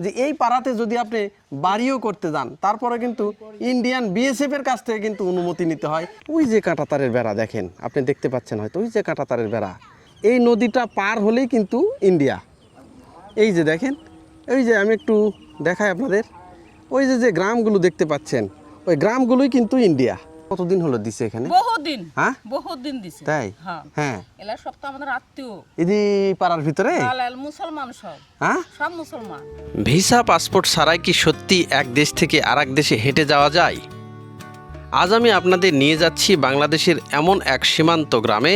যে এই পাড়াতে যদি আপনি বাড়িও করতে যান তারপরে কিন্তু ইন্ডিয়ান বিএসএফ এর কাছ থেকে কিন্তু অনুমতি নিতে হয়। ওই যে কাঁটাতারের বেড়া দেখেন, আপনি দেখতে পাচ্ছেন হয়তো, ওই যে কাঁটাতারের বেড়া, এই নদীটা পার হলেই কিন্তু ইন্ডিয়া। এই যে দেখেন, এই যে আমি একটু দেখাই আপনাদের, ওই যে যে গ্রামগুলো দেখতে পাচ্ছেন ওই গ্রামগুলোই কিন্তু ইন্ডিয়া। কতদিন হলো দিছে এখানে? বহুদিন। হ্যাঁ বহুদিন দিছে। তাই? হ্যাঁ। এলা সব তো আমাদের আত্মীয়। এই পাড়ার ভিতরে মুসলমান সব। হ্যাঁ, সব মুসলমান। ভিসা পাসপোর্ট ছাড়াই কি সত্যি এক দেশ থেকে আরেক দেশে হেঁটে যাওয়া যায়? আজ আমি আপনাদের নিয়ে যাচ্ছি বাংলাদেশের এমন এক সীমান্ত গ্রামে,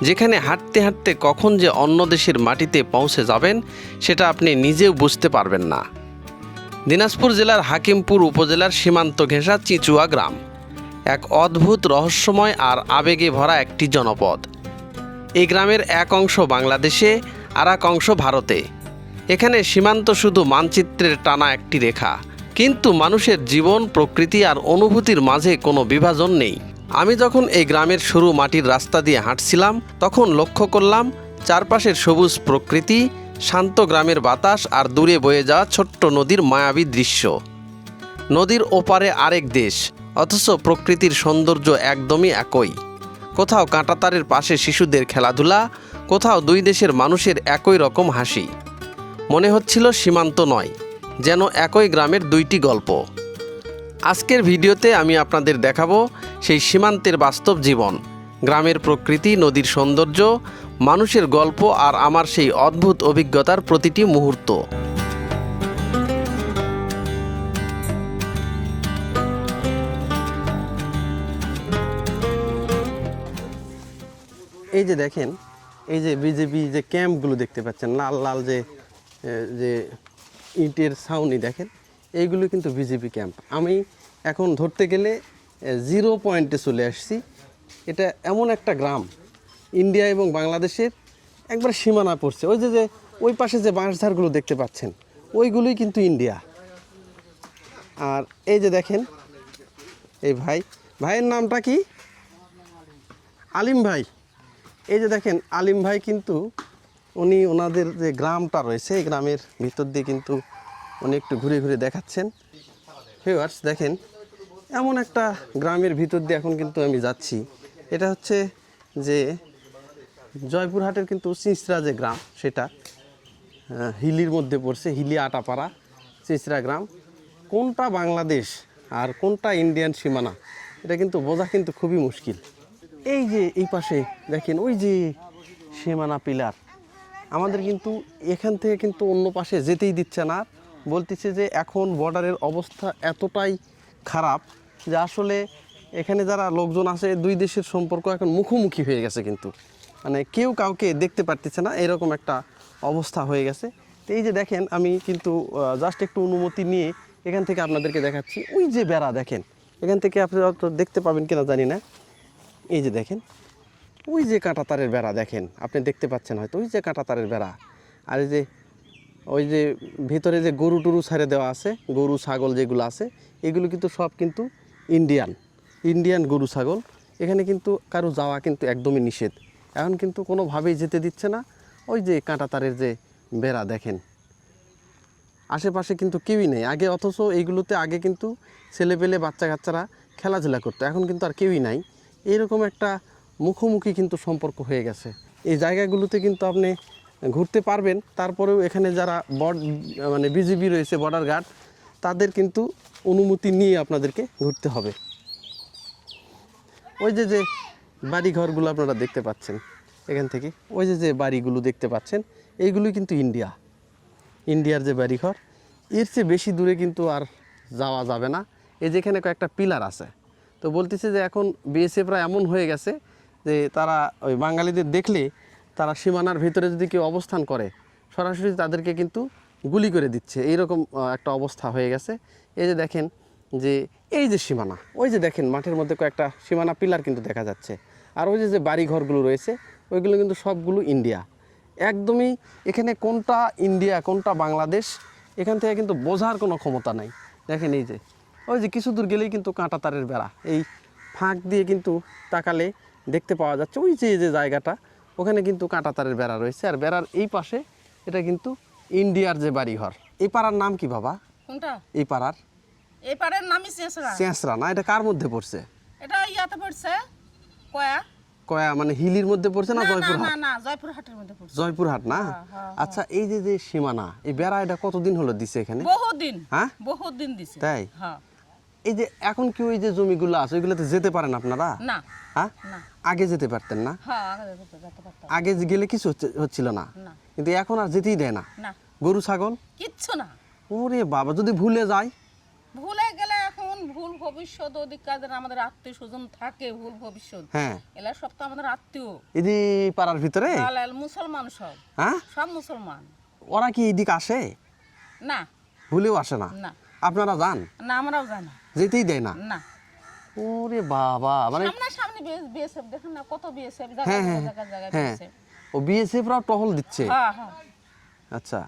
যেখানে হাঁটতে হাঁটতে কখন যে অন্য দেশের মাটিতে পৌঁছে যাবেন সেটা আপনি নিজেও বুঝতে পারবেন না। দিনাজপুর জেলার হাকিমপুর উপজেলার সীমান্ত ঘেঁষা চিচুয়া গ্রাম এক অদ্ভুত রহস্যময় আর আবেগে ভরা একটি জনপদ। এই গ্রামের এক অংশ বাংলাদেশে আর এক অংশ ভারতে। এখানে সীমান্ত শুধু মানচিত্রের টানা একটি রেখা, কিন্তু মানুষের জীবন, প্রকৃতি আর অনুভূতির মাঝে কোনো বিভাজন নেই। আমি যখন এই গ্রামের সরু মাটির রাস্তা দিয়ে হাঁটছিলাম তখন লক্ষ্য করলাম চারপাশের সবুজ প্রকৃতি, শান্ত গ্রামের বাতাস আর দূরে বয়ে যাওয়া ছোট্ট নদীর মায়াবী দৃশ্য। নদীর ওপারে আরেক দেশ, অথচ প্রকৃতির সৌন্দর্য একদমই একই। কোথাও কাঁটাতারের পাশে শিশুদের খেলাধুলা, কোথাও দুই দেশের মানুষের একই রকম হাসি। মনে হচ্ছিল সীমান্ত নয়, যেন একই গ্রামের দুইটি গল্প। আজকের ভিডিওতে আমি আপনাদের দেখাবো সেই সীমান্তের বাস্তব জীবন, গ্রামের প্রকৃতি, নদীর সৌন্দর্য, মানুষের গল্প আর আমার সেই অদ্ভুত অভিজ্ঞতার প্রতিটি মুহূর্ত। এই যে দেখেন, এই যে বিজেপি যে ক্যাম্পগুলো দেখতে পাচ্ছেন, লাল লাল যে যে ইটের ছাউনি দেখেন, এইগুলো কিন্তু বিজেপি ক্যাম্প। আমি এখন ধরতে গেলে 0 পয়েন্টে চলে আসছি। এটা এমন একটা গ্রাম, ইন্ডিয়া এবং বাংলাদেশের একবার সীমানা পড়ছে। ওই যে যে ওই পাশে যে বাঁশঝাড়গুলো দেখতে পাচ্ছেন ওইগুলোই কিন্তু ইন্ডিয়া। আর এই যে দেখেন, এই ভাইয়ের নামটা কি? আলিম ভাই। এই যে দেখেন আলিম ভাই কিন্তু উনি ওনাদের যে গ্রামটা রয়েছে এই গ্রামের ভিতর দিয়ে কিন্তু উনি একটু ঘুরে ঘুরে দেখাচ্ছেন। ভিউয়ার্স দেখেন, এমন একটা গ্রামের ভিতর দিয়ে এখন কিন্তু আমি যাচ্ছি। এটা হচ্ছে যে জয়পুরহাটের কিন্তু চিঁচড়া যে গ্রাম, সেটা হিলির মধ্যে পড়ছে, হিলি আটাপাড়া চিঁচড়া গ্রাম। কোনটা বাংলাদেশ আর কোনটা ইন্ডিয়ান সীমানা এটা কিন্তু বোঝা কিন্তু খুবই মুশকিল। এই যে এই পাশে দেখেন ওই যে সীমানা পিলার, আমাদের কিন্তু এখান থেকে কিন্তু অন্য পাশে যেতেই দিচ্ছে না। বলতেছে যে এখন বর্ডারের অবস্থা এতটাই খারাপ যে আসলে এখানে যারা লোকজন আছে দুই দেশের সম্পর্ক এখন মুখোমুখি হয়ে গেছে, কিন্তু মানে কেউ কাউকে দেখতে পারতেছে না, এরকম একটা অবস্থা হয়ে গেছে। তো এই যে দেখেন, আমি কিন্তু জাস্ট একটু অনুমতি নিয়ে এখান থেকে আপনাদেরকে দেখাচ্ছি। ওই যে বেড়া দেখেন, এখান থেকে আপনারা তো দেখতে পাবেন কিনা জানি না। এই যে দেখেন, ওই যে কাঁটাতারের বেড়া দেখেন, আপনি দেখতে পাচ্ছেন হয়তো, ওই যে কাঁটাতারের বেড়া। আর এই যে ওই যে ভিতরে যে গরু টরু ছেড়ে দেওয়া আছে, গরু ছাগল যেগুলো আছে এগুলো কিন্তু সব কিন্তু ইন্ডিয়ান গরু ছাগল। এখানে কিন্তু কারো যাওয়া কিন্তু একদমই নিষেধ, এখন কিন্তু কোনোভাবেই যেতে দিচ্ছে না। ওই যে কাঁটাতারের যে বেড়া দেখেন, আশেপাশে কিন্তু কেউই নেই আগে, অথচ এইগুলোতে আগে কিন্তু ছেলেপেলে বাচ্চা কাচ্চারা খেলাধুলা করতো, এখন কিন্তু আর কেউই নাই। এইরকম একটা মুখোমুখি কিন্তু সম্পর্ক হয়ে গেছে। এই জায়গাগুলোতে কিন্তু আপনি ঘুরতে পারবেন, তারপরেও এখানে যারা মানে বিজিবি রয়েছে, বর্ডার গার্ড, তাদের কিন্তু অনুমতি নিয়ে আপনাদেরকে ঘুরতে হবে। ওই যে যে বাড়িঘরগুলো আপনারা দেখতে পাচ্ছেন এখান থেকে, ওই যে যে বাড়িগুলো দেখতে পাচ্ছেন এইগুলোই কিন্তু ইন্ডিয়ার যে বাড়িঘর। এর চেয়ে বেশি দূরে কিন্তু আর যাওয়া যাবে না। এই যেখানে কয়েকটা পিলার আছে, তো বলতেছে যে এখন বিএসএফরা এমন হয়ে গেছে যে তারা ওই বাঙালিদের দেখলে তারা সীমানার ভিতরে যদি কেউ অবস্থান করে সরাসরি তাদেরকে কিন্তু গুলি করে দিচ্ছে, এইরকম একটা অবস্থা হয়ে গেছে। এই যে দেখেন যে এই যে সীমানা, ওই যে দেখেন মাঠের মধ্যে কয়েকটা সীমানা পিলার কিন্তু দেখা যাচ্ছে। আর ওই যে যে বাড়িঘরগুলো রয়েছে ওইগুলো কিন্তু সবগুলো ইন্ডিয়া। একদমই এখানে কোনটা ইন্ডিয়া কোনটা বাংলাদেশ এখান থেকে কিন্তু বোঝার কোনো ক্ষমতা নাই। দেখেন এই যে ওই যে কিছু দূর গেলেই কিন্তু কাঁটাতারের বেড়া, এই ফাঁক দিয়ে কিন্তু তাকালে দেখতে পাওয়া যাচ্ছে ওই যে যে জায়গাটা, ওখানে কিন্তু কাঁটাতারের বেড়া রয়েছে। আর বেড়ার এই পাশে এটা কিন্তু ইন্ডিয়ার যে বাড়িঘর, এই পাড়ার নাম কি বাবা? কোনটা? এই পাড়ার এই পাড়ের নামই চেঁচড়া। চেঁচড়া না? এটা কার মধ্যে পড়ছে? এটা ইয়াতে পড়ছে কয়া। কয়া মানে হিলির মধ্যে পড়ছে না না না জয়পুরহাট? না না, জয়পুরহাটের মধ্যে পড়ছে। জয়পুরহাট না? হ্যাঁ, আচ্ছা, এই যে যে সীমানা, এই বেড়া এটা কতদিন হলো দিছে এখানে? বহুদিন। হ্যাঁ? বহুদিন দিছে। তাই? হ্যাঁ। এই যে এখন কি ওই যে জমিগুলো আছে ওইগুলোতে যেতে পারেন আপনারা? না হ্যাঁ, না। আগে যেতে পারতেন না? হ্যাঁ, আগে যেতে পারতাম। আগে গেলে কিছু হচ্ছিল না, না কিন্তু এখন আর যেতেই দেয় না। না, গরু ছাগল, কিচ্ছু না। ওরে বাবা, যদি ভুলে যায়? ভুলে গেলে এখন ভুল ভবিষ্যৎ ওদিককার যারা আমাদের আত্মীয় স্বজন থাকে, ভুল ভবিষ্যৎ হ্যাঁ, এলা সব তো আমাদের আত্মীয়। এই যে পাড়ার ভিতরে, দালাল মুসলমান সব। হ্যাঁ, সব মুসলমান। ওরা কি এইদিকে আসে? না ভুলেও আসে না? না আপনারা যান? না, আমরাও জানি যেতেই দেয় না? না। ওরে বাবা, মানে সামনে বিএসএফ দেখেন না, কত বিএসএফ হ্যাঁ হ্যাঁ হ্যাঁ, ও বিএসএফরা টহল দিচ্ছে? হ্যাঁ হ্যাঁ আচ্ছা,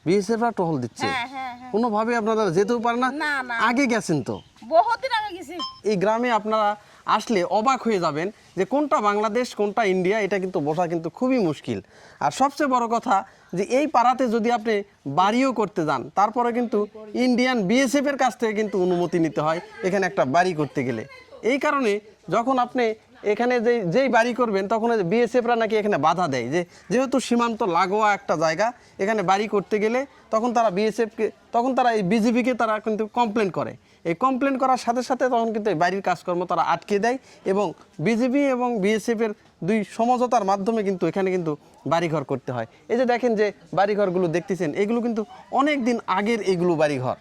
বিএসএফরা টহল দিচ্ছে? হ্যাঁ হ্যাঁ হ্যাঁ। কোনোভাবে আপনারা যেতেও পারেন না? না না, আগে গেছেন তো? বহুদিন আগে গেছি। এই গ্রামে আপনারা আসলে অবাক হয়ে যাবেন যে কোনটা বাংলাদেশ কোনটা ইন্ডিয়া, এটা কিন্তু বোঝা কিন্তু খুবই মুশকিল। আর সবচেয়ে বড় কথা যে এই পাড়াতে যদি আপনি বাড়িও করতে যান, তারপরে কিন্তু ইন্ডিয়ান বিএসএফের কাছ থেকে কিন্তু অনুমতি নিতে হয় এখানে একটা বাড়ি করতে গেলে। এই কারণে যখন আপনি এখানে যেই বাড়ি করবেন তখন বিএসএফরা নাকি এখানে বাধা দেয়, যে যেহেতু সীমান্ত লাগোয়া একটা জায়গা, এখানে বাড়ি করতে গেলে তখন তারা বিএসএফকে, তখন তারা এই বিজিবিকে তারা কিন্তু কমপ্লেন করে। এই কমপ্লেন করার সাথে সাথে তখন কিন্তু এই বাড়ির কাজকর্ম তারা আটকে দেয়, এবং বিজিবি এবং বিএসএফের দুই সমঝোতার মাধ্যমে কিন্তু এখানে কিন্তু বাড়িঘর করতে হয়। এই যে দেখেন যে বাড়িঘরগুলো দেখতেছেন, এগুলো কিন্তু অনেক দিন আগের এইগুলো বাড়িঘর।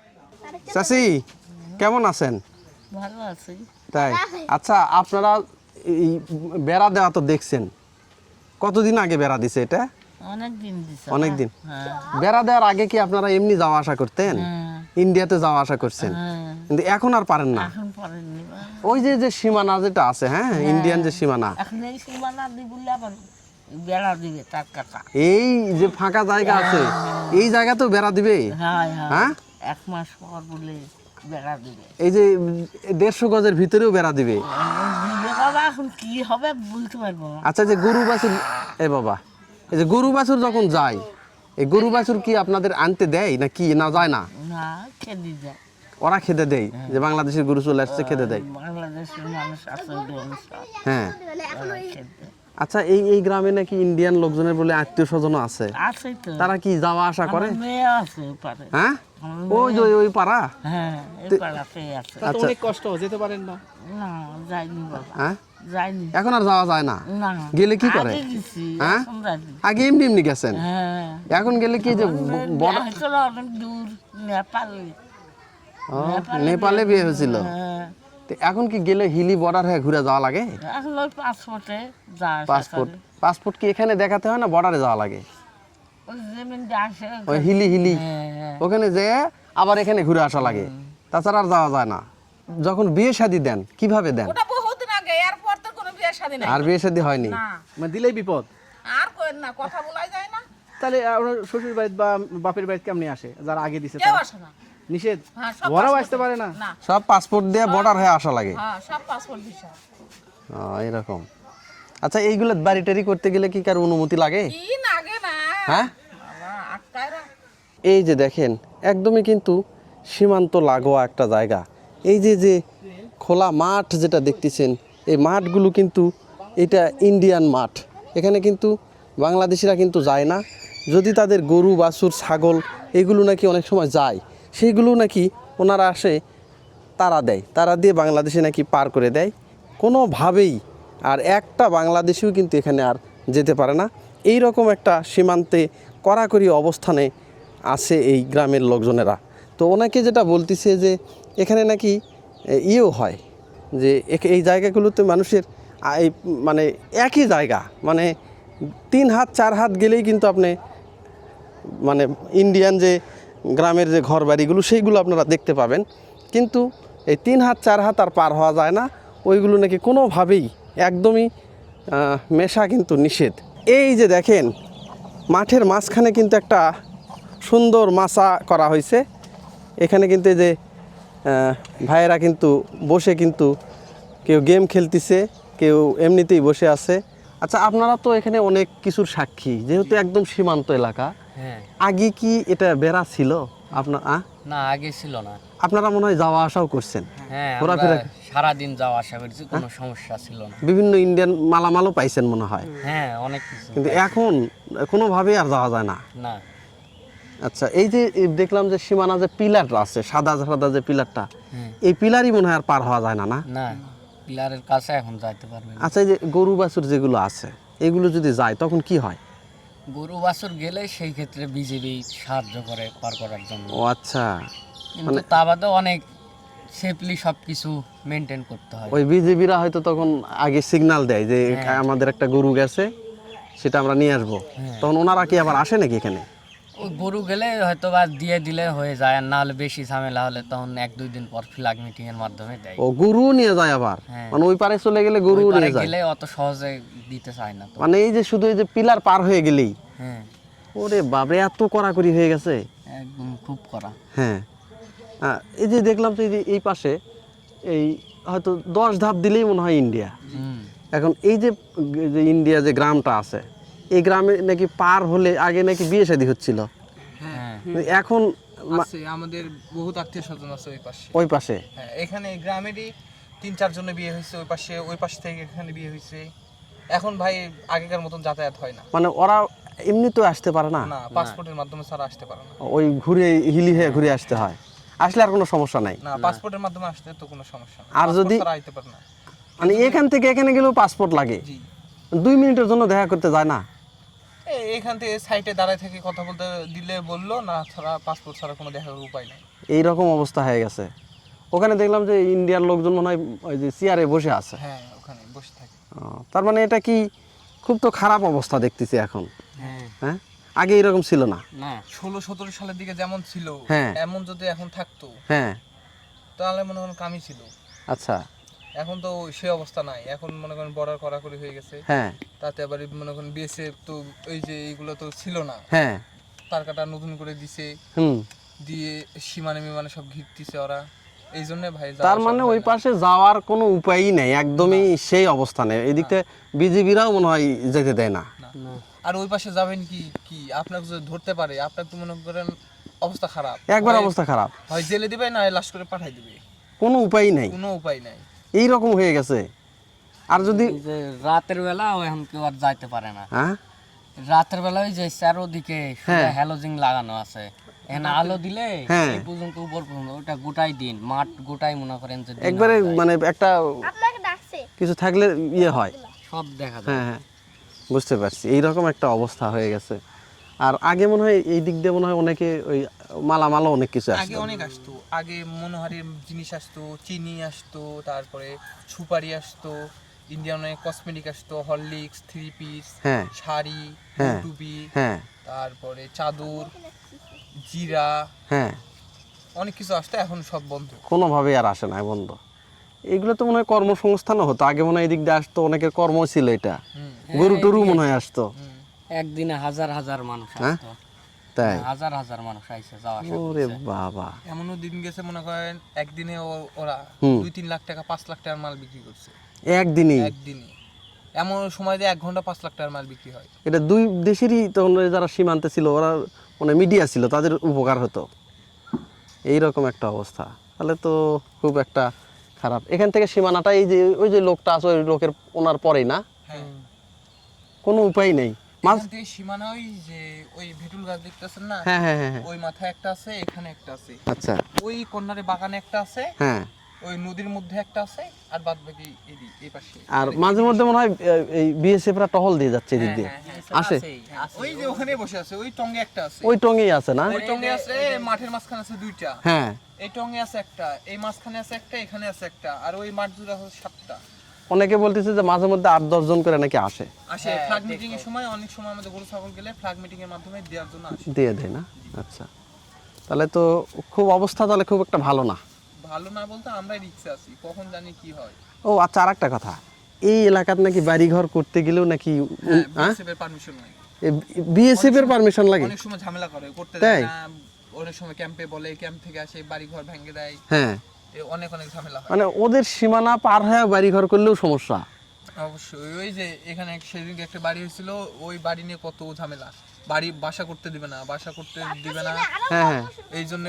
চাচি কেমন আছেন? ভালো আছি। তাই? আচ্ছা, আপনারা এই বেড়া দেওয়া তো দেখছেন, কতদিন আগে বেড়া দিছে এটা? অনেক দিন দিছে। অনেক দিন। হ্যাঁ বেড়া দেওয়ার আগে কি আপনারা এমনি যাওয়া আসা করতেন? ইন্ডিয়াতে যাওয়া আসা করছেন, হ্যাঁ। কিন্তু এখন আর পারেন না? এখন পারেননি। ওই যে যে সীমানা যেটা আছে, হ্যাঁ, ইন্ডিয়ান যে সীমানা, এখন এই সীমানা দিবলে আবার বেড়া দিবে তার কাটা। এই যে ফাঁকা জায়গা আছে এই জায়গাতেও বেড়া দিবে? হ্যাঁ হ্যাঁ, হ্যাঁ, এক মাস পর বলে বেড়া দিবে। এই যে 150 গজের ভিতরেও বেড়া দিবে? দিবে বাবা, এখন কি হবে বলতে পারবো না। আচ্ছা, যে গরু বাছুর, এ বাবা, এই যে গরু বাছুর যখন যায়, এই গরু বাছুর কি আপনাদের আনতে দেয় না কি, না যায় না? না, খেতে যায়। ওরা খেতে দেয়, যে বাংলাদেশের গরু চলে আসছে খেতে দেয়? বাংলাদেশের মানুষ আছে হ্যাঁ। আচ্ছা, এই গ্রামে নাকি ইন্ডিয়ান লোকজনের বলে আত্মীয় স্বজনও আছে, আছে তো। তারা কি যাওয়া আসা করে? আমার মেয়ে আছে পারে। হ্যাঁ, ওই যে ওই পাড়া? হ্যাঁ, এই পাড়াতে আছে। আচ্ছা, অনেক কষ্ট, যেতে পারেন না? না, যাইনি বাবা, হ্যাঁ, যাইনি। এখন আর যাওয়া যায় না? না, গেলে কি করে? আগে গেছি, হ্যাঁ? এখন যাইনি। আগে এমনি এমনি গেছেন, হ্যাঁ, এখন গেলে কি যে বড়? হয়েছিল অনেক দূর, নেপালে। ও, নেপালে বিয়ে হয়েছিল? হ্যাঁ, তো এখন কি গেলে হিলি বর্ডার হয়ে ঘুরে যাওয়া লাগে? এখন ওই পাসপোর্টে যা আসা পাসপোর্ট করে। পাসপোর্ট কি এখানে দেখাতে হয় না বর্ডারে যাওয়া লাগে? ওই যেমন আসে, ওই হিলি হ্যাঁ, ওখানে যেয়ে আবার এখানে ঘুরে আসা লাগে, তাছাড়া আর যাওয়া যায় না। যখন বিয়ে শাদী দেন কিভাবে দেন? ওটা বহুদিন আগে, এরপর তো কোনো বিয়ে শাদী নাই। আর বিয়ে শাদী হয়নি? না, মানে দিলেই বিপদ। আর কোয়েন না, কথা বলাই যায় না, তাহলে আপনার শ্বশুর বাড়ি বা বাপের বাড়ি কেমনি আসে যারা আগে দিছে? কেউ তারা আসে না। নিষেধ, হ্যাঁ, সব ওরাও passport আসতে পারে না? না, সব পাসপোর্ট দিয়ে বর্ডার হয়ে আসা লাগে? হ্যাঁ, সব পাসপোর্ট ভিসা। এরকম। আচ্ছা, এইগুলো বাড়ি টাড়ি করতে গেলে কি কারো অনুমতি লাগে? কি লাগে না, হ্যাঁ, বাবা আটকায় না। এই যে দেখেন একদমই কিন্তু সীমান্ত লাগোয়া একটা জায়গা। এই যে যে খোলা মাঠ যেটা দেখতেছেন, এই মাঠগুলো কিন্তু এটা ইন্ডিয়ান মাঠ। এখানে কিন্তু বাংলাদেশিরা কিন্তু যায় না। যদি তাদের গরু বাছুর ছাগল এগুলো নাকি অনেক সময় যায়, সেইগুলো নাকি ওনারা আসে তারা দেয়, তারা দিয়ে বাংলাদেশে নাকি পার করে দেয় কোনোভাবেই। আর একটা বাংলাদেশিও কিন্তু এখানে আর যেতে পারে না। এই রকম একটা সীমান্তে কড়াকড়ি অবস্থানে আছে এই গ্রামের লোকজনেরা। তো ওনাকে যেটা বলতেছে যে এখানে নাকি ইয়েও হয়, যে এই জায়গাগুলোতে মানুষের এই মানে একই জায়গা, মানে 3 হাত 4 হাত গেলেই কিন্তু আপনি মানে ইন্ডিয়ান যে গ্রামের যে ঘর বাড়িগুলো সেইগুলো আপনারা দেখতে পাবেন, কিন্তু এই 3 হাত 4 হাত আর পার হওয়া যায় না। ওইগুলো নাকি কোনোভাবেই একদমই মেশা কিন্তু নিষেধ। এই যে দেখেন মাঠের মাঝখানে কিন্তু একটা সুন্দর মাচা করা হয়েছে। এখানে কিন্তু এই যে ভাইয়েরা কিন্তু বসে কিন্তু কেউ গেম খেলতেছে, কেউ এমনিতেই বসে আছে। আচ্ছা, আপনারা তো এখানে অনেক কিছুর সাক্ষী, যেহেতু একদম সীমান্ত এলাকা, হ্যাঁ। আগে কি এটা বেড়া ছিল আপনার না, আগে ছিল না। আপনারা মনে হয় যাওয়া আসাও করছেন? হ্যাঁ, আমরা ঘোরাফেরা সারাদিন যাওয়া আসা করেছি, কোনো সমস্যা ছিল না। বিভিন্ন ইন্ডিয়ান মালামালও পাইছেন মনে হয়, হ্যাঁ, অনেক কিছু। কিন্তু এখন কোনোভাবেই আর যাওয়া যায় না। না, আচ্ছা, এই যে দেখলাম যে সীমানা যে পিলারটা আছে, সাদা সাদা যে পিলারটা, হুম। এই পিলারই মনে হয় আর পার হওয়া যায় না, না? না, পিলারের কাছে এখন যাইতে পারবে না। আচ্ছা, এই যে গরু বাছুর যেগুলো আছে এগুলো যদি যায় তখন কি হয়? গরু বাছুর গেলে সেই ক্ষেত্রে বিজেপি সাহায্য করে পার করার জন্য, ও আচ্ছা, কিন্তু তা বাদে অনেক সেফলি সব কিছু মেনটেন করতে হয়। ওই বিজেপিরা হয়তো তখন আগে সিগন্যাল দেয় যে আমাদের একটা গরু গেছে, সেটা আমরা নিয়ে আসবো, তখন ওনারা কি আবার আসে নাকি এখানে? ওই গরু গেলে হয়তো বা দিয়ে দিলে হয়ে যায়, আর না হলে বেশি ঝামেলা হলে তখন 1-2 দিন পর ফ্ল্যাগ মিটিং এর মাধ্যমে দেয়। ও গরু নিয়ে যায় আবার, হ্যাঁ। মানে ওই পারে চলে গেলে গরু ওই পারে নিয়ে যায়, গেলে অত সহজে দিতে চায় না তো। মানে এই যে শুধু এই যে পিলার পার হয়ে গেলেই? হ্যাঁ, ওরে বাপরে, এত কড়াকড়ি হয়ে গেছে। একদম খুব করা। হ্যাঁ, এই যে দেখলাম তো এই পাশে এই হয়তো 10 ধাপ দিলেই মনে হয় ইন্ডিয়া। হুম। এখন এই যে যে ইন্ডিয়া যে গ্রামটা আছে, এই গ্রামে নাকি পার হলে আগে নাকি বিয়ে শাদী হচ্ছিল, হ্যাঁ, এখন আছে, আমাদের বহুত আত্মীয় স্বজন আছে ওই পাশে। ওই পাশে? হ্যাঁ, এখানে গ্রামেরই 3-4 জনের বিয়ে হয়েছে ওই পাশ থেকে এখানে বিয়ে হয়েছে। এখন ভাই আগেকার মতন যাতায়াত হয় না। মানে ওরা এমনি তো আসতে পারে না, না, পাসপোর্টের মাধ্যমে ছাড়া আসতে পারে না। ওই ঘুরে হিলি হয়ে ঘুরে আসতে হয়, আসলে আর কোনো সমস্যা নাই। না, পাসপোর্টের মাধ্যমে আসতে তো কোনো সমস্যা না। আর যদি ছাড়া আইতে পারে না। মানে এখান থেকে এখানে গেলেও পাসপোর্ট লাগে, জি, 2 মিনিটের জন্য দেখা করতে যায় না? এখান থেকে সাইটে দাঁড়ায় থেকে কথা বলতে দিলে বললো না, ছাড়া পাসপোর্ট ছাড়া কোনো দেখার উপায় নাই। এই রকম অবস্থা হয়ে গেছে। ওখানে দেখলাম যে ইন্ডিয়ার লোকজন মনে হয় ওই যে চেয়ারে বসে আছে। হ্যাঁ, ওখানে বসে থাকে। তার মানে এটা কি খুব তো খারাপ অবস্থা দেখতেছি এখন, হ্যাঁ, হ্যাঁ? আগে এরকম ছিল না। না, 16-17 সালের দিকে যেমন ছিল, হ্যাঁ। এমন যদি এখন থাকতো হ্যাঁ, তাহলে মনে করেন কামই ছিল। আচ্ছা, এখন তো সে অবস্থা নাই। এখন মনে করেন বর্ডার কড়াকড়ি হয়ে গেছে। হ্যাঁ, তাতে আবার মনে করেন বিএসএফ তো ওই যে এইগুলো তো ছিল না, হ্যাঁ, তার কাটা নতুন করে দিছে, হুম। দিয়ে সীমানে মিমানে সব ঘিরতিছে ওরা। এই জন্য ভাই তার মানে ওই পাশে যাওয়ার কোনো উপায়ই নেই, একদমই সেই অবস্থানে। এদিকে বিজেপিরাও মনে হয় যেতে দেয় না। আর ওই পাশে যাবেন কি কি আপনাকে যদি ধরতে পারে, আপনার তো মনে করেন অবস্থা খারাপ, একবার অবস্থা খারাপ, হয় জেলে দিবে না লাশ করে পাঠাই দিবে, কোনো উপায়ই নেই, কোনো উপায় নাই। এই রকম হয়ে গেছে। আর যদি এই যে রাতের বেলা এখন কেউ আর যাইতে পারে না। হ্যাঁ, রাতের বেলা ওই যে চারোদিকে হ্যালোজিং লাগানো আছে, এখানে আলো দিলে হ্যাঁ। এই পর্যন্ত উপর পর্যন্ত ওটা গোটাই দিন, মাঠ গোটাই মনে করেন যে দিন একবারে হয়ে যায়। মানে একটা কিছু থাকলে ইয়ে হয়। সব দেখা যায়। হ্যাঁ, হ্যাঁ, বুঝতে পারছি, এইরকম একটা অবস্থা হয়ে গেছে। আর আগে মনে হয় এই দিক দিয়ে মনে হয় অনেকে ওই মালামালও অনেক কিছু আগে আসতো। অনেক আসতো, আগে মনোহারির জিনিস আসতো, চিনি আসতো, তারপরে সুপারি আসতো, ইন্ডিয়ান অনেক কসমেটিক আসতো, হরলিক্স, 3 পিস, হ্যাঁ, শাড়ি, হ্যাঁ, টুপি, হ্যাঁ, তারপরে চাদর, জিরা, হ্যাঁ, অনেক কিছু আসতো। এখন সব বন্ধ। কোনোভাবেই আর আসে না, বন্ধ। এগুলো তো মনে হয় কর্মসংস্থানও হতো আগে, মনে হয় এদিক দিয়ে আসতো, অনেকের কর্ম ছিল এটা, গরু টরু মনে হয় আসতো, একদিনে হাজার হাজার মানুষ হ্যাঁ? আসতো, তাই? হাজার হাজার মানুষ আইসে যাওয়া আসা ওরে করছে। বাবা, এমনও দিন গেছে মনে করেন একদিনে ওরা 2-3 লাখ টাকা, 5 লাখ টাকার মাল বিক্রি করছে একদিনই? একদিনে। এমন সময় দিয়ে 1 ঘন্টা 5 লাখ টাকার মাল বিক্রি হয়। এটা দুই দেশেরই তখন যারা সীমান্তে ছিল, ওরা মানে মিডিয়া ছিল, তাদের উপকার হতো। এই রকম একটা অবস্থা, তাহলে তো খুব একটা খারাপ। এখান থেকে সীমানাটা এই যে ওই যে লোকটা আছে, ওই লোকের ওনার পরেই না, হ্যাঁ, কোনো উপায় নেই। মাঝ এখান থেকে সীমানা ওই যে ওই ভেটুল গাছ দেখতেছেন না, হ্যাঁ, হ্যাঁ, হ্যাঁ, হ্যাঁ, ওই মাথায় একটা আছে, এখানে একটা আছে, আচ্ছা, ওই কর্নারে বাগানে একটা আছে, হ্যাঁ। ওই নদীর মধ্যে একটা আছে, আর বাদ বাকি এই পাশে। আর মাঝে মধ্যে মনে হয় এই বিএসএফরা টহল দিয়ে যাচ্ছে এদিক দিয়ে, আসে ওই যে ওখানে বসে আছে, ওই টঙ্গে একটা আছে, ওই টঙ্গেই আছে না? ওই টঙ্গে আছে, মাঠের মাঝখানে আছে 2টা, হ্যাঁ, এই টঙ্গে আছে একটা, এই মাঝখানে আছে একটা, এখানে আছে একটা, আর ওই মাঠ জুড়ে আছে 7টা। অনেকে বলতেছে যে মাঝে মধ্যে 8-10 জন করে নাকি আসে, আসে ফ্ল্যাগ মিটিং এর সময়, অনেক সময় আমাদের গরু ছাগল গেলে ফ্ল্যাগ মিটিং এর মাধ্যমে দেওয়ার জন্য আসে। দিয়ে দেয় না? আচ্ছা, তাহলে তো খুব অবস্থা তাহলে খুব একটা ভালো না। ভালো না বলতে আমরা রিস্কে আছি, কখন জানি কি হয়। ও আচ্ছা, আর একটা কথা, এই এলাকার নাকি বাড়িঘর করতে গেলেও নাকি বিএসএফ এর পারমিশন নাই, বিএসএফ এর পারমিশন লাগে? অনেক সময় ঝামেলা করে, করতে তাই? দেয় না, অনেক সময় ক্যাম্পে বলে, ক্যাম্প থেকে আসে বাড়ি ঘর ভেঙে দেয়, হ্যাঁ, অনেক অনেক ঝামেলা হয়। মানে ওদের সীমানা পার হয়ে বাড়িঘর করলেও সমস্যা। অবশ্যই ওই যে এখানে সেদিনকে একটা বাড়ি হয়েছিল, ওই বাড়ি নিয়ে কত ঝামেলা, বাসা করতে দিবে না, হ্যাঁ হ্যাঁ এই জন্য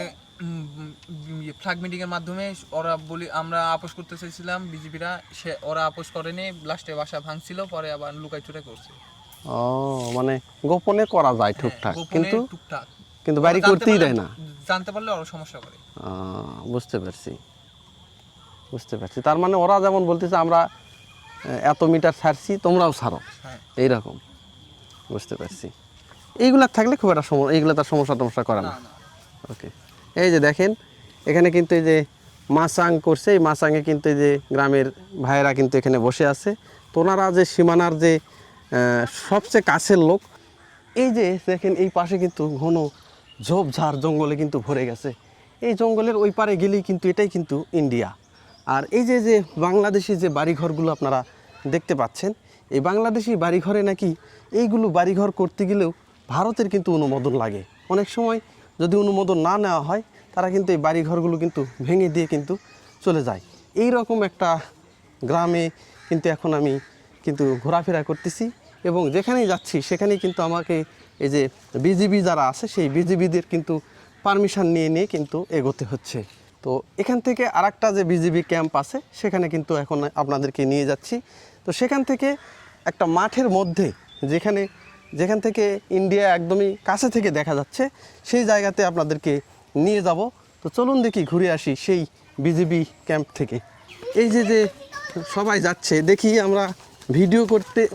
ফ্ল্যাগ মিটিং এর মাধ্যমে ওরা আমরা আপোষ করতে চাইছিলাম, বিজেপিরা ওরা আপোষ করেনি, লাস্টে বাসা ভাঙছিল, পরে আবার লুকাই চুরে করছে। ও মানে গোপনে করা যায় টুকটাক, গোপনে কিন্তু টুকটাক কিন্তু বাড়ি করতেই দেয় না। জানতে পারলে ওরা সমস্যা করে। বুঝতে পারছি। তার মানে ওরা যেমন বলতেছে আমরা এত মিটার ছাড়ছি, তোমরাও ছাড়ো, হ্যাঁ। এইরকম। বুঝতে পারছি। এইগুলা থাকলে খুব একটা এইগুলো তার সমস্যা করে না। ওকে, এই যে দেখেন এখানে কিন্তু এই যে মাচাং করছে, এই মাচাঙে কিন্তু এই যে গ্রামের ভাইয়েরা কিন্তু এখানে বসে আছে। তো ওনারা যে সীমানার যে সবচেয়ে কাছের লোক, এই যে দেখেন এই পাশে কিন্তু ঘন ঝোপঝাড় জঙ্গলে কিন্তু ভরে গেছে। এই জঙ্গলের ওই পারে গেলেই কিন্তু এটাই কিন্তু ইন্ডিয়া। আর এই যে যে বাংলাদেশি যে বাড়িঘরগুলো আপনারা দেখতে পাচ্ছেন, এই বাংলাদেশি বাড়িঘরে নাকি এইগুলো বাড়িঘর করতে গেলেও ভারতের কিন্তু অনুমোদন লাগে। অনেক সময় যদি অনুমোদন না নেওয়া হয়, তারা কিন্তু এই বাড়িঘরগুলো কিন্তু ভেঙে দিয়ে কিন্তু চলে যায়। এই রকম একটা গ্রামে কিন্তু এখন আমি কিন্তু ঘোরাফেরা করতেছি, এবং যেখানেই যাচ্ছি সেখানেই কিন্তু আমাকে এই যে বিজিবি যারা আছে সেই বিজিবিদের কিন্তু পারমিশন নিয়ে কিন্তু এগোতে হচ্ছে। তো এখান থেকে আরেকটা যে বিজিবি ক্যাম্প আছে সেখানে কিন্তু এখন আপনাদেরকে নিয়ে যাচ্ছি। তো সেখান থেকে একটা মাঠের মধ্যে যেখান থেকে ইন্ডিয়া একদমই কাছে থেকে দেখা যাচ্ছে, সেই জায়গাতে আপনাদেরকে নিয়ে যাব। তো চলুন দেখি ঘুরে আসি সেই বিজিবি ক্যাম্প থেকে। এই যে যে সবাই যাচ্ছে, দেখি আমরা ভিডিও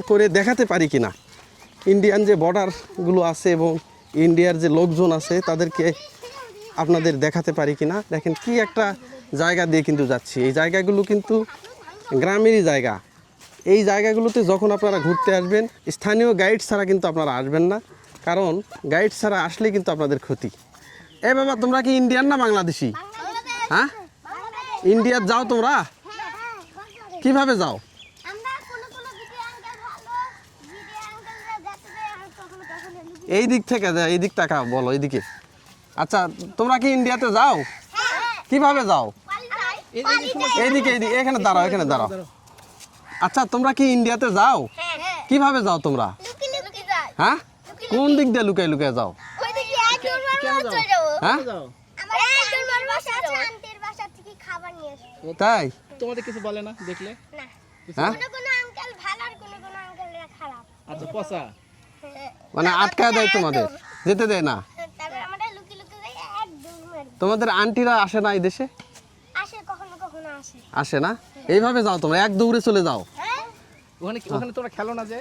করে দেখাতে পারি কিনা ইন্ডিয়ান যে বর্ডারগুলো আছে এবং ইন্ডিয়ার যে লোকজন আছে তাদেরকে আপনাদের দেখাতে পারি কিনা। দেখেন কি একটা জায়গা দিয়ে কিন্তু যাচ্ছি। এই জায়গাগুলো কিন্তু গ্রামেরই জায়গা। এই জায়গাগুলোতে যখন আপনারা ঘুরতে আসবেন, স্থানীয় গাইড ছাড়া কিন্তু আপনারা আসবেন না, কারণ গাইড ছাড়া আসলে কিন্তু আপনাদের ক্ষতি। এ বাবা, তোমরা কি ইন্ডিয়ান না বাংলাদেশি? হ্যাঁ, ইন্ডিয়ার যাও তোমরা? কিভাবে যাও? এই দিক থেকে যাও, এই দিক টাকা বলো, এইদিকে। আচ্ছা, তোমরা কি ইন্ডিয়াতে যাও? কিভাবে যাও? এইদিকে, এখানে দাঁড়াও। আচ্ছা, তোমরা কি ইন্ডিয়াতে যাও? কিভাবে যাও তোমরা? হ্যাঁ, কোন দিক দিয়ে লুকায় যাও? হ্যাঁ, তাই? তোমাদের কিছু বলে না দেখলে? হ্যাঁ, আচ্ছা, পচা মানে আটকায় দেয়, তোমাদের যেতে দেয় না? তোমাদের আন্টিরা আসে না এই দেশে? আসে না? এইভাবে যাও তোমরা, এক দৌড়ে চলে যাও। ওখানে তোমরা খেলো না যে?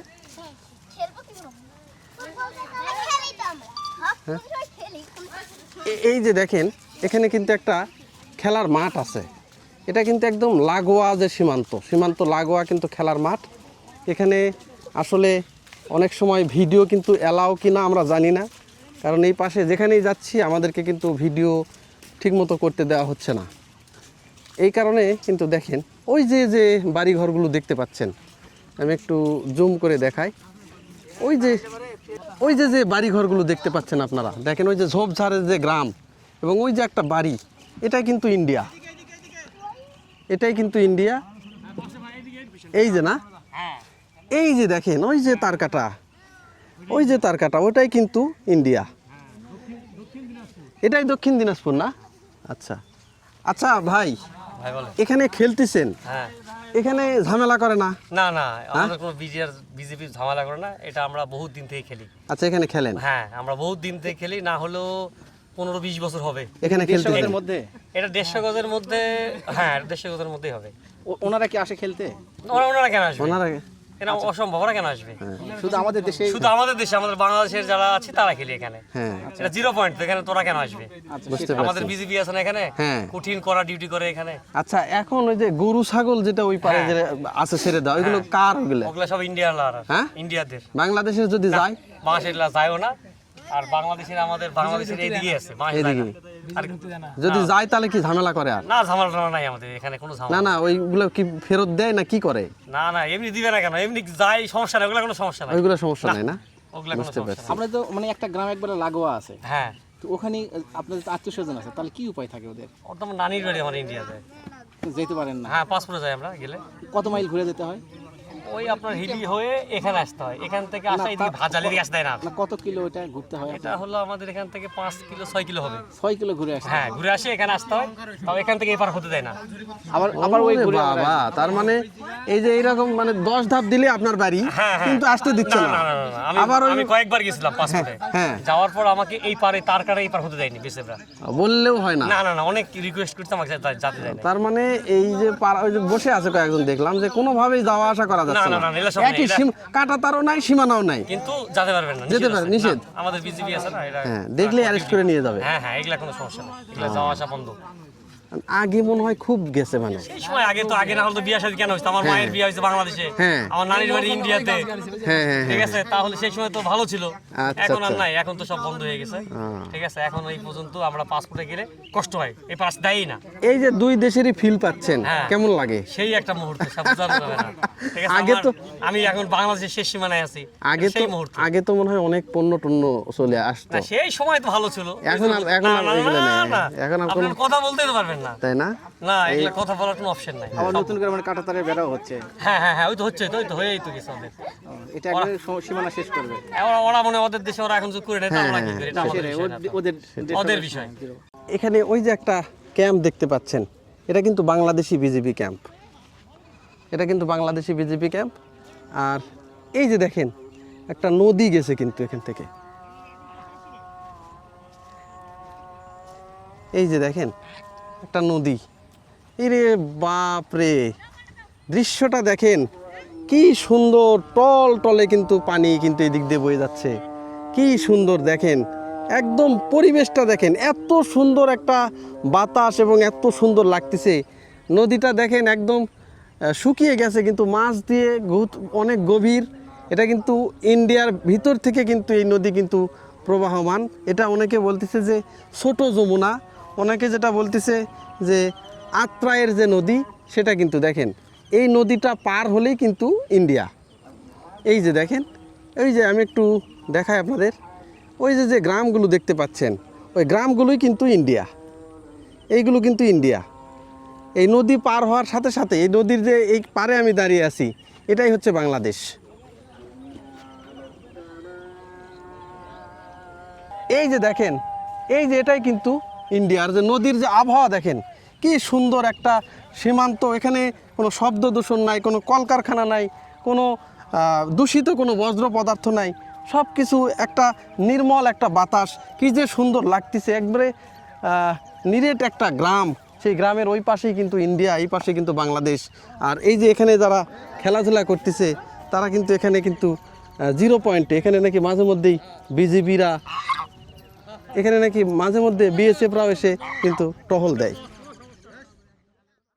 এই যে দেখেন এখানে কিন্তু একটা খেলার মাঠ আছে। এটা কিন্তু একদম লাগোয়া যে সীমান্ত লাগোয়া কিন্তু খেলার মাঠ। এখানে আসলে অনেক সময় ভিডিও কিন্তু অ্যালাও কিনা আমরা জানি না, কারণ এই পাশে যেখানেই যাচ্ছি আমাদেরকে কিন্তু ভিডিও ঠিকমতো করতে দেওয়া হচ্ছে না। এই কারণে কিন্তু দেখেন ওই যে যে বাড়িঘরগুলো দেখতে পাচ্ছেন, আমি একটু জুম করে দেখাই। ওই যে যে বাড়িঘরগুলো দেখতে পাচ্ছেন আপনারা, দেখেন ওই যে ঝোপঝাড়ের যে গ্রাম এবং ওই যে একটা বাড়ি, এটাই কিন্তু ইন্ডিয়া। এই যে না, এই যে দেখেন ওই যে তার কাটা, ওটাই কিন্তু ইন্ডিয়া। এটাই দক্ষিণ দিনাজপুর না? আচ্ছা ভাই, এখানে খেলতেছেন, এখানে ঝামেলা করে না? না আমাদের কোনো বিজেপি ঝামেলা করে না, এটা আমরা বহুত দিন থেকে খেলি। আচ্ছা, এখানে খেলেন? হ্যাঁ, আমরা বহুত দিন থেকে খেলি, না হলেও 15-20 বছর হবে এখানে খেলতে। মধ্যে এটা 150 গজের মধ্যে, হ্যাঁ 150 গজের মধ্যেই হবে। ওনারা কি আসে খেলতে? ওনারা কেন আসবে? ওনারা এটা অসম্ভব, ওরা কেন আসবে? শুধু আমাদের দেশে? শুধু আমাদের দেশে, আমাদের বাংলাদেশের যারা আছে তারা খেলি এখানে। হ্যাঁ, এটা 0 পয়েন্ট, এখানে তোরা কেন আসবে? বুঝতে আমাদের পারছি। বিজেপি আছে না এখানে, হ্যাঁ, কঠিন করা ডিউটি করে এখানে। আচ্ছা, এখন ওই যে গরু ছাগল যেটা ওই পারে যে আছে ছেড়ে দাও, ওইগুলো কার? ওগুলা সব ইন্ডিয়ার, হ্যাঁ, ইন্ডিয়াদের। বাংলাদেশের যদি যায়? বাংলাদেশের যায়ও না, আর বাংলাদেশের এইদিকে আছে, এদিকে যদি যায় তাহলে কি ঝামেলা করে? আর না, ঝামেলা নাই আমাদের এখানে, কোনো ঝামেলা না, ওইগুলো কি ফেরত দেয় না কি করে? না এমনি দিবে না কেন, এমনি যাই, সমস্যা নাই, ওগুলা কোনো সমস্যা নাই, ওইগুলো সমস্যা নাই না? ওগুলা কোনো সমস্যা নাই। আমরা তো মানে একটা গ্রাম একবারে লাগোয়া আছে, হ্যাঁ, তো ওখানে আপনাদের আত্মীয় স্বজন আছে, তাহলে কি উপায় থাকে ওদের? ওর তো আমার নানির বাড়ি, আমার ইন্ডিয়াতে। যেতে পারেন না? হ্যাঁ, পাসপোর্টে যাই আমরা গেলে। কত মাইল ঘুরে যেতে হয়? ওই আপনার হিলি হয়ে এখানে আসতে হয়, এখান থেকে আসা এদিকে ভাজালি দিকে আসতে হয় না। না কত কিলো এটা ঘুরতে হয়? এটা হলো আমাদের এখান থেকে 5 কিলো 6 কিলো হবে। 6 কিলো ঘুরে আসে। হ্যাঁ, ঘুরে আসে এখানে আসতে হয়, তাও এখান থেকে এপার হতে দেয় না। আবার ওই ওরে ঘুরে বাবা, তার মানে এই যে এইরকম মানে 10 ধাপ দিলে আপনার বাড়ি, কিন্তু আসতে দিচ্ছে না না। না না না, আবার ওই আমি কয়েকবার গেছিলাম পাসপোর্টে, হ্যাঁ। যাওয়ার পর আমাকে এই পারে তার কারে এই পার হতে দেয়নি বিশেষরা। বললেও হয় না। না না না, অনেক রিকোয়েস্ট করতে আমাকে যেতে দেয় না। তার মানে এই যে ওই যে বসে আছে কয়েকজন দেখলাম যে কোনোভাবেই যাওয়া আসা করা যাচ্ছে না, না, না, না, এগুলো সব একই নেই, কাটা তারও নাই, সীমানাও নাই। কিন্তু যেতে পারবেন না, যেতে নিষেধ পারে, আছে। নিষেধ। না, আমাদের বিজিবি আছে না, এটা হ্যাঁ, দেখলে অ্যারেস্ট করে নিয়ে যাবে। হ্যাঁ হ্যাঁ, এগুলা কোনো সমস্যা নেই, এগুলা যাওয়া আসা বন্ধ। আগে মনে হয় খুব গেছে মানে। এই সময় আগে না হলে তো বিয়ে শাদী কেন হইতো? আমার মায়ের বিয়ে হয়েছে বাংলাদেশে, হ্যাঁ। আমার নানির বাড়ি ইন্ডিয়াতে। হ্যাঁ হ্যাঁ ঠিক হ্যাঁ। আছে, তাহলে সেই সময় তো ভালো ছিল। আচ্ছা, এখন আর আচ্ছা। নাই, এখন তো সব বন্ধ হয়ে গেছে। ঠিক আছে, এখন এই পর্যন্ত আমরা পাসপোর্টে গেলে কষ্ট হয়, এই পাস দেয়ই না। এই যে দুই দেশেরই ফিল পাচ্ছেন, হ্যাঁ। কেমন লাগে? সেই একটা মুহূর্ত, সব বোঝানো যাবে না। ঠিক আছে, আগে তো- আমি এখন বাংলাদেশের শেষ সীমানায় আছি, আগে সেই মুহূর্ত। তো মনে হয় অনেক পণ্য টন্য চলে আসতো, না, সেই সময় তো ভালো ছিল। এখন আর না, না, এগুলো না, নেই। না, এখন আর কোনো- আপনারা কথা বলতেই তো পারবেন না। তাই না? না, এগুলা কথা বলার কোনো অপশন নাই। আবার নতুন করে মানে কাঁটাতারের বেড়াও হচ্ছে। হ্যাঁ হ্যাঁ হ্যাঁ, ওই তো হচ্ছে, ওই তো হয়েই তো গেছে ওদের। এটা একবারে সীমানা শেষ করবে। ওরা মনে হয় ওদের দেশে ওরা এখন যোগ করে নেয়, তা আমরা কি করি? এটা আমাদের সেটাই, বিষয় না তো। ওদের ওদের বিষয়। এখানে ওই যে একটা ক্যাম্প দেখতে পাচ্ছেন, এটা কিন্তু বাংলাদেশি বিজিবি ক্যাম্প। এটা কিন্তু বাংলাদেশি বিজিবি ক্যাম্প। আর এই যে দেখেন একটা নদী গেছে কিন্তু এখান থেকে, এই যে দেখেন একটা নদী। এরে বাপ রে, দৃশ্যটা দেখেন কি সুন্দর, টল টলে কিন্তু পানি কিন্তু এদিক দিয়ে বয়ে যাচ্ছে, কি সুন্দর দেখেন, একদম পরিবেশটা দেখেন, এত সুন্দর একটা বাতাস এবং এত সুন্দর লাগতেছে। নদীটা দেখেন একদম শুকিয়ে গেছে, কিন্তু মাছ দিয়ে অনেক গভীর। এটা কিন্তু ইন্ডিয়ার ভিতর থেকে কিন্তু এই নদী কিন্তু প্রবাহমান। এটা অনেকে বলতেছে যে ছোট যমুনা, অনেকে যেটা বলতেছে যে আত্রায়ের যে নদী, সেটা কিন্তু দেখেন এই নদীটা পার হলেই কিন্তু ইন্ডিয়া। এই যে দেখেন, এই যে আমি একটু দেখাই আপনাদের, ওই যে গ্রামগুলো দেখতে পাচ্ছেন, ওই গ্রামগুলোই কিন্তু ইন্ডিয়া, এইগুলো কিন্তু ইন্ডিয়া। এই নদী পার হওয়ার সাথে সাথে এই নদীর যে এই পারে আমি দাঁড়িয়ে আছি, এটাই হচ্ছে বাংলাদেশ। এই যে দেখেন, এই যে এটাই কিন্তু ইন্ডিয়ার যে নদীর যে আবহাওয়া দেখেন, কি সুন্দর একটা সীমান্ত। এখানে কোনো শব্দ দূষণ নাই, কোনো কলকারখানা নাই, কোনো দূষিত কোনো বজ্র পদার্থ নাই, সব কিছু একটা নির্মল একটা বাতাস, কি যে সুন্দর লাগতেছে। একবারে নিরেট একটা গ্রাম, সেই গ্রামের ওই পাশেই কিন্তু ইন্ডিয়া, এই পাশে কিন্তু বাংলাদেশ। আর এই যে এখানে যারা খেলাধুলা করতেছে, তারা কিন্তু এখানে কিন্তু 0 পয়েন্টে, এখানে নাকি মাঝে মধ্যেই বিজিবিরা, এখানে নাকি মাঝে মধ্যে বিএসএফরাও এসে কিন্তু টহল দেয়।